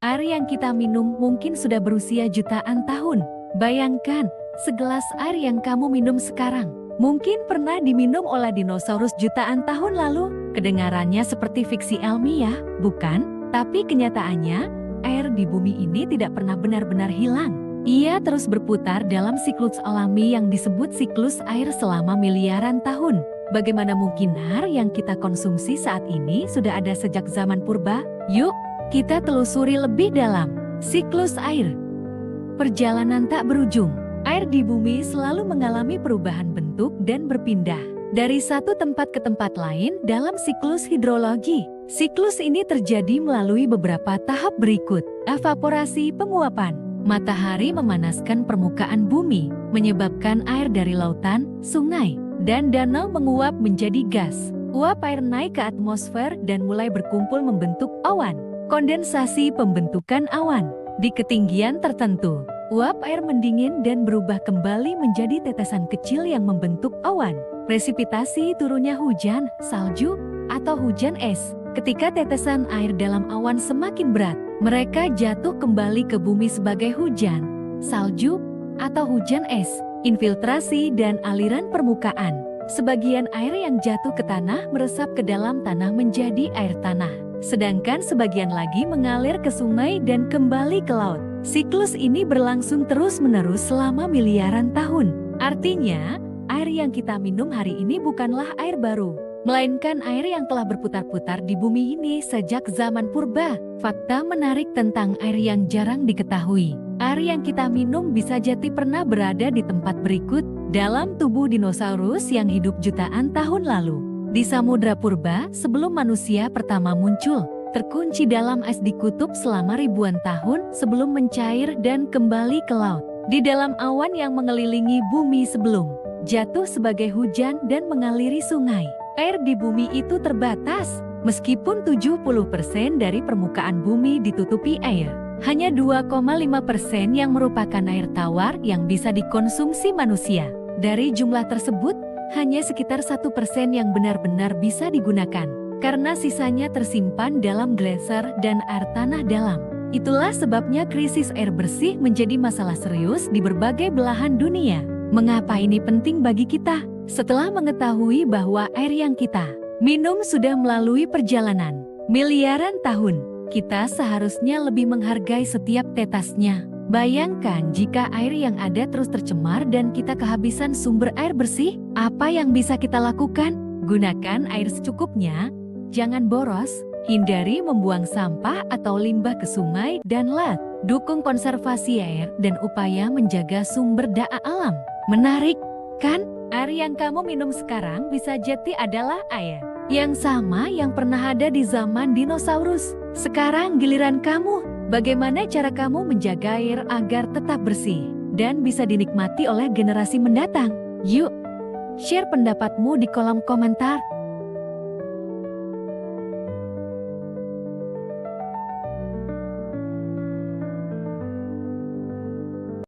Air yang kita minum mungkin sudah berusia jutaan tahun. Bayangkan, segelas air yang kamu minum sekarang mungkin pernah diminum oleh dinosaurus jutaan tahun lalu. Kedengarannya seperti fiksi ilmiah, bukan? Tapi kenyataannya, air di bumi ini tidak pernah benar-benar hilang. Ia terus berputar dalam siklus alami yang disebut siklus air selama miliaran tahun. Bagaimana mungkin air yang kita konsumsi saat ini sudah ada sejak zaman purba? Yuk, kita telusuri lebih dalam. Siklus air. Perjalanan tak berujung. Air di bumi selalu mengalami perubahan bentuk dan berpindah dari satu tempat ke tempat lain dalam siklus hidrologi. Siklus ini terjadi melalui beberapa tahap berikut. Evaporasi, penguapan. Matahari memanaskan permukaan bumi, menyebabkan air dari lautan, sungai, dan danau menguap menjadi gas. Uap air naik ke atmosfer dan mulai berkumpul membentuk awan. Kondensasi, pembentukan awan. Di ketinggian tertentu, uap air mendingin dan berubah kembali menjadi tetesan kecil yang membentuk awan. Presipitasi, turunnya hujan, salju, atau hujan es. Ketika tetesan air dalam awan semakin berat, mereka jatuh kembali ke bumi sebagai hujan, salju, atau hujan es. Infiltrasi dan aliran permukaan. Sebagian air yang jatuh ke tanah meresap ke dalam tanah menjadi air tanah. Sedangkan sebagian lagi mengalir ke sungai dan kembali ke laut. Siklus ini berlangsung terus-menerus selama miliaran tahun. Artinya, air yang kita minum hari ini bukanlah air baru, melainkan air yang telah berputar-putar di bumi ini sejak zaman purba. Fakta menarik tentang air yang jarang diketahui. Air yang kita minum bisa jadi pernah berada di tempat berikut dalam tubuh dinosaurus yang hidup jutaan tahun lalu. Di samudra purba, sebelum manusia pertama muncul, terkunci dalam es di kutub selama ribuan tahun sebelum mencair dan kembali ke laut. Di dalam awan yang mengelilingi bumi sebelum jatuh sebagai hujan dan mengaliri sungai. Air di bumi itu terbatas, meskipun 70% dari permukaan bumi ditutupi air. Hanya 2,5% yang merupakan air tawar yang bisa dikonsumsi manusia. Dari jumlah tersebut, hanya sekitar 1% yang benar-benar bisa digunakan, karena sisanya tersimpan dalam gletser dan air tanah dalam. Itulah sebabnya krisis air bersih menjadi masalah serius di berbagai belahan dunia. Mengapa ini penting bagi kita? Setelah mengetahui bahwa air yang kita minum sudah melalui perjalanan miliaran tahun, kita seharusnya lebih menghargai setiap tetasnya. Bayangkan jika air yang ada terus tercemar dan kita kehabisan sumber air bersih, apa yang bisa kita lakukan? Gunakan air secukupnya, jangan boros, hindari membuang sampah atau limbah ke sungai dan laut. Dukung konservasi air dan upaya menjaga sumber daya alam. Menarik, kan? Air yang kamu minum sekarang bisa jadi adalah air yang sama yang pernah ada di zaman dinosaurus. Sekarang giliran kamu. Bagaimana cara kamu menjaga air agar tetap bersih dan bisa dinikmati oleh generasi mendatang? Yuk, share pendapatmu di kolom komentar.